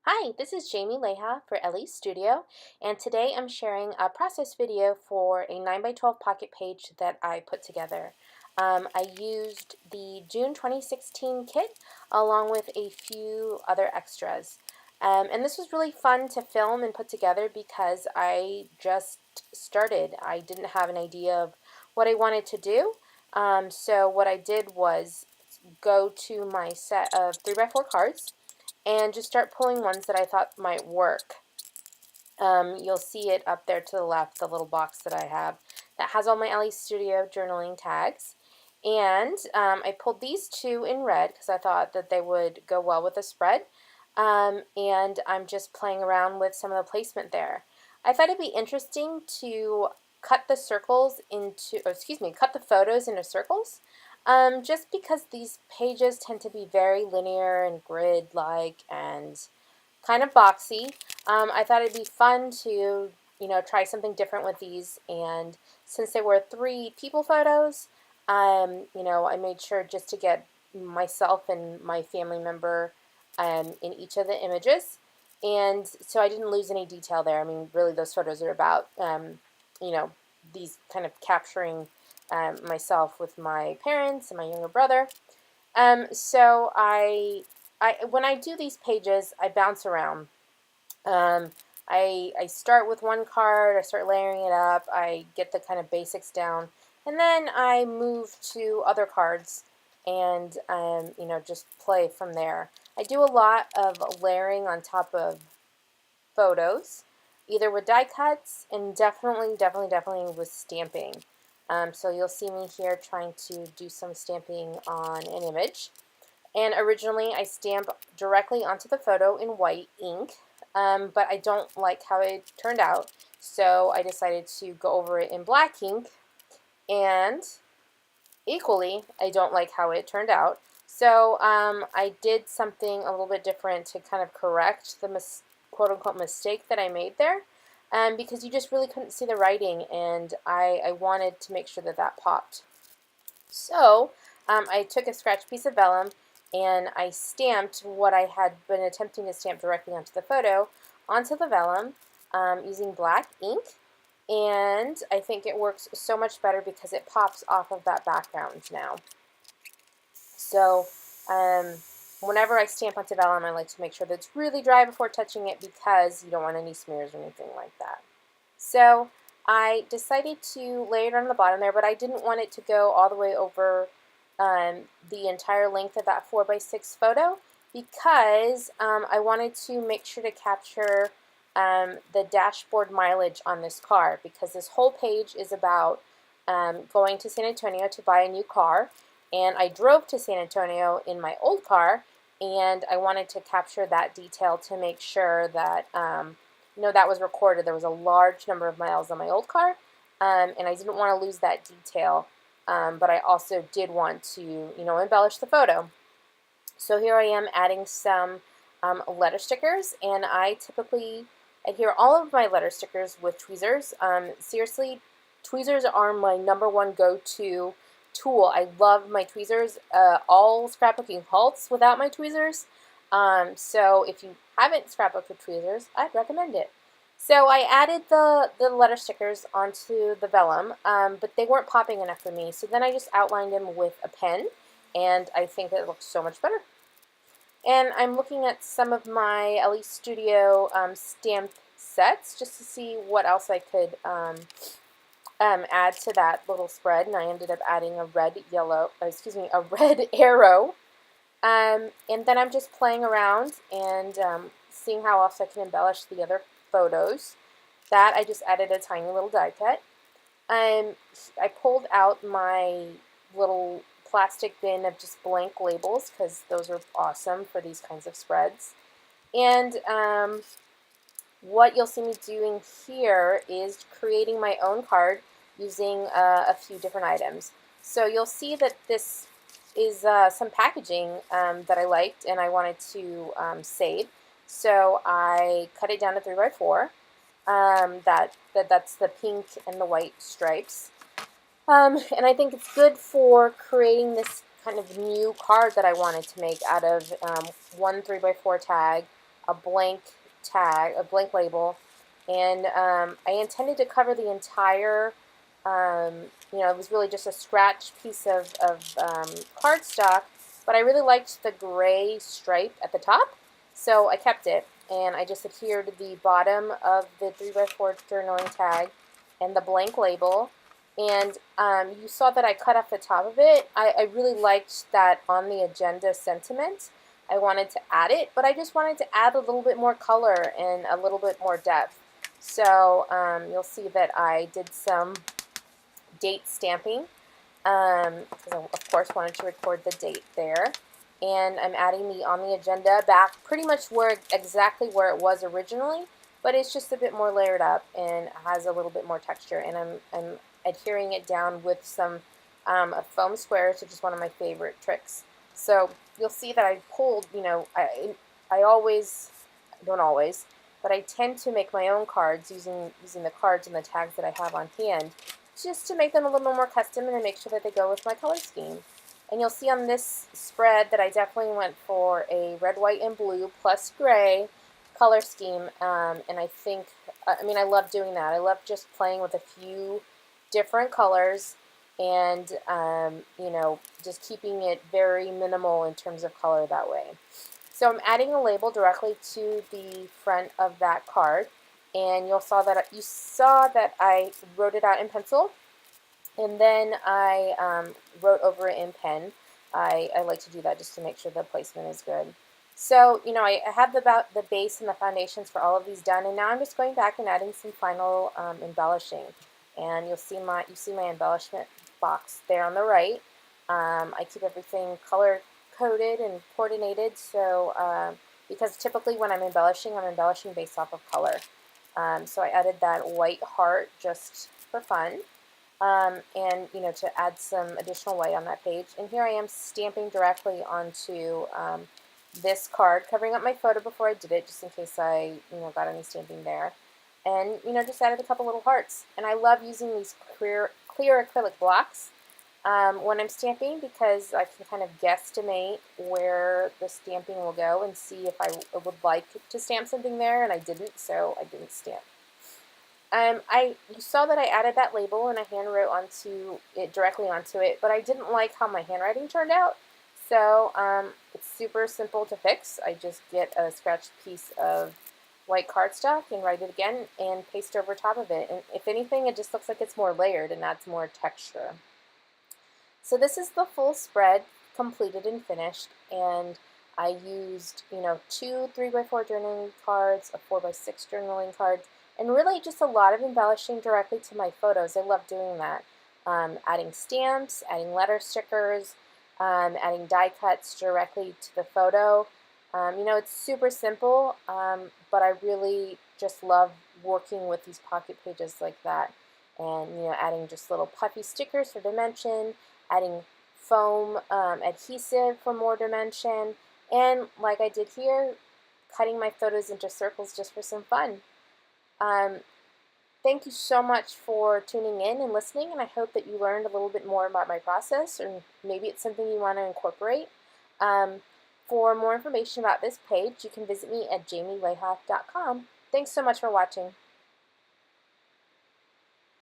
Hi, this is Jamie Leija for Elle Studio, and today I'm sharing a process video for a 9x12 pocket page that I put together. I used the June 2016 kit along with a few other extras. And this was really fun to film and put together because I just started. I didn't have an idea of what I wanted to do. So what I did was go to my set of 3x4 cards and just start pulling ones that I thought might work. You'll see it up there to the left, the little box that I have that has all my Elle Studio journaling tags. And I pulled these two in red because I thought that they would go well with the spread. And I'm just playing around with some of the placement there. I thought it'd be interesting to cut the circles into, cut the photos into circles. Just because these pages tend to be very linear and grid-like and kind of boxy, I thought it'd be fun to, try something different with these. And since there were 3 people photos, I made sure just to get myself and my family member in each of the images. And so I didn't lose any detail there. I mean, really, those photos are about, you know, these kind of capturing myself with my parents and my younger brother. So when I do these pages, I bounce around. I start with one card, I start layering it up, I get the kind of basics down, and then I move to other cards and, just play from there. I do a lot of layering on top of photos, either with die cuts and definitely with stamping. So you'll see me here trying to do some stamping on an image. And originally I stamp directly onto the photo in white ink, but I don't like how it turned out, so I decided to go over it in black ink, and equally, I don't like how it turned out. So I did something a little bit different to kind of correct the quote-unquote mistake that I made there, because you just really couldn't see the writing, and I wanted to make sure that that popped. So I took a scratch piece of vellum and I stamped what I had been attempting to stamp directly onto the photo onto the vellum using black ink, and I think it works so much better because it pops off of that background now. So whenever I stamp onto vellum, I like to make sure that it's really dry before touching it because you don't want any smears or anything like that. So I decided to lay it on the bottom there, but I didn't want it to go all the way over the entire length of that 4x6 photo because I wanted to make sure to capture the dashboard mileage on this car, because this whole page is about going to San Antonio to buy a new car, and I drove to San Antonio in my old car, and I wanted to capture that detail to make sure that that was recorded. There was a large number of miles on my old car, and I didn't want to lose that detail, but I also did want to, embellish the photo. So here I am adding some letter stickers, and I typically adhere all of my letter stickers with tweezers. Seriously, tweezers are my #1 go-to tool. I love my tweezers. All scrapbooking halts without my tweezers. So if you haven't scrapbooked with tweezers, I'd recommend it. So I added the letter stickers onto the vellum, but they weren't popping enough for me. So then I just outlined them with a pen, and I think it looks so much better. And I'm looking at some of my Elle Studio stamp sets just to see what else I could add to that little spread, and I ended up adding a red arrow. And then I'm just playing around and seeing how else I can embellish the other photos. That I just added a tiny little die cut. I pulled out my little plastic bin of just blank labels because those are awesome for these kinds of spreads. And what you'll see me doing here is creating my own card using a few different items. So you'll see that this is some packaging that I liked and I wanted to save. So I cut it down to 3x4. That's the pink and the white stripes. And I think it's good for creating this kind of new card that I wanted to make out of one 3x4 tag, a blank tag, a blank label, and I intended to cover the entire, it was really just a scratch piece of cardstock, but I really liked the gray stripe at the top, so I kept it, and I just adhered the bottom of the 3x4 journaling tag and the blank label, and you saw that I cut off the top of it. I really liked that on the agenda sentiment. I wanted to add it, but I just wanted to add a little bit more color and a little bit more depth. So you'll see that I did some date stamping because I, of course, wanted to record the date there. And I'm adding the on the agenda back pretty much exactly where it was originally, but it's just a bit more layered up and has a little bit more texture. And I'm adhering it down with some foam squares, which is one of my favorite tricks. So you'll see that I pulled, I always, don't always, but I tend to make my own cards using the cards and the tags that I have on hand, just to make them a little more custom and to make sure that they go with my color scheme. And you'll see on this spread that I definitely went for a red, white, and blue plus gray color scheme. And I think, I love doing that. I love just playing with a few different colors and, just keeping it very minimal in terms of color that way. So I'm adding a label directly to the front of that card, and you saw that I wrote it out in pencil, and then I wrote over it in pen. I like to do that just to make sure the placement is good. So I have the base and the foundations for all of these done, and now I'm just going back and adding some final embellishing. And you see my embellishment box there on the right. I keep everything color coded and coordinated, so because typically when I'm embellishing based off of color. So I added that white heart just for fun, and to add some additional white on that page. And here I am stamping directly onto this card, covering up my photo before I did it, just in case I got any stamping there. And just added a couple little hearts. And I love using these clear acrylic blocks when I'm stamping, because I can kind of guesstimate where the stamping will go and see if I would like to stamp something there, and I didn't, so I didn't stamp. You saw that I added that label and I hand wrote directly onto it, but I didn't like how my handwriting turned out, so it's super simple to fix. I just get a scratched piece of white cardstock and write it again and paste over top of it, and if anything, it just looks like it's more layered and adds more texture. So this is the full spread completed and finished, and I used, 2 3x4 journaling cards, a 4x6 journaling card, and really just a lot of embellishing directly to my photos. I love doing that. Adding stamps, adding letter stickers, adding die cuts directly to the photo. It's super simple, but I really just love working with these pocket pages like that, and adding just little puffy stickers for dimension, adding foam adhesive for more dimension, and like I did here, cutting my photos into circles just for some fun. Thank you so much for tuning in and listening, and I hope that you learned a little bit more about my process, or maybe it's something you want to incorporate. For more information about this page, you can visit me at jamieleija.com. Thanks so much for watching.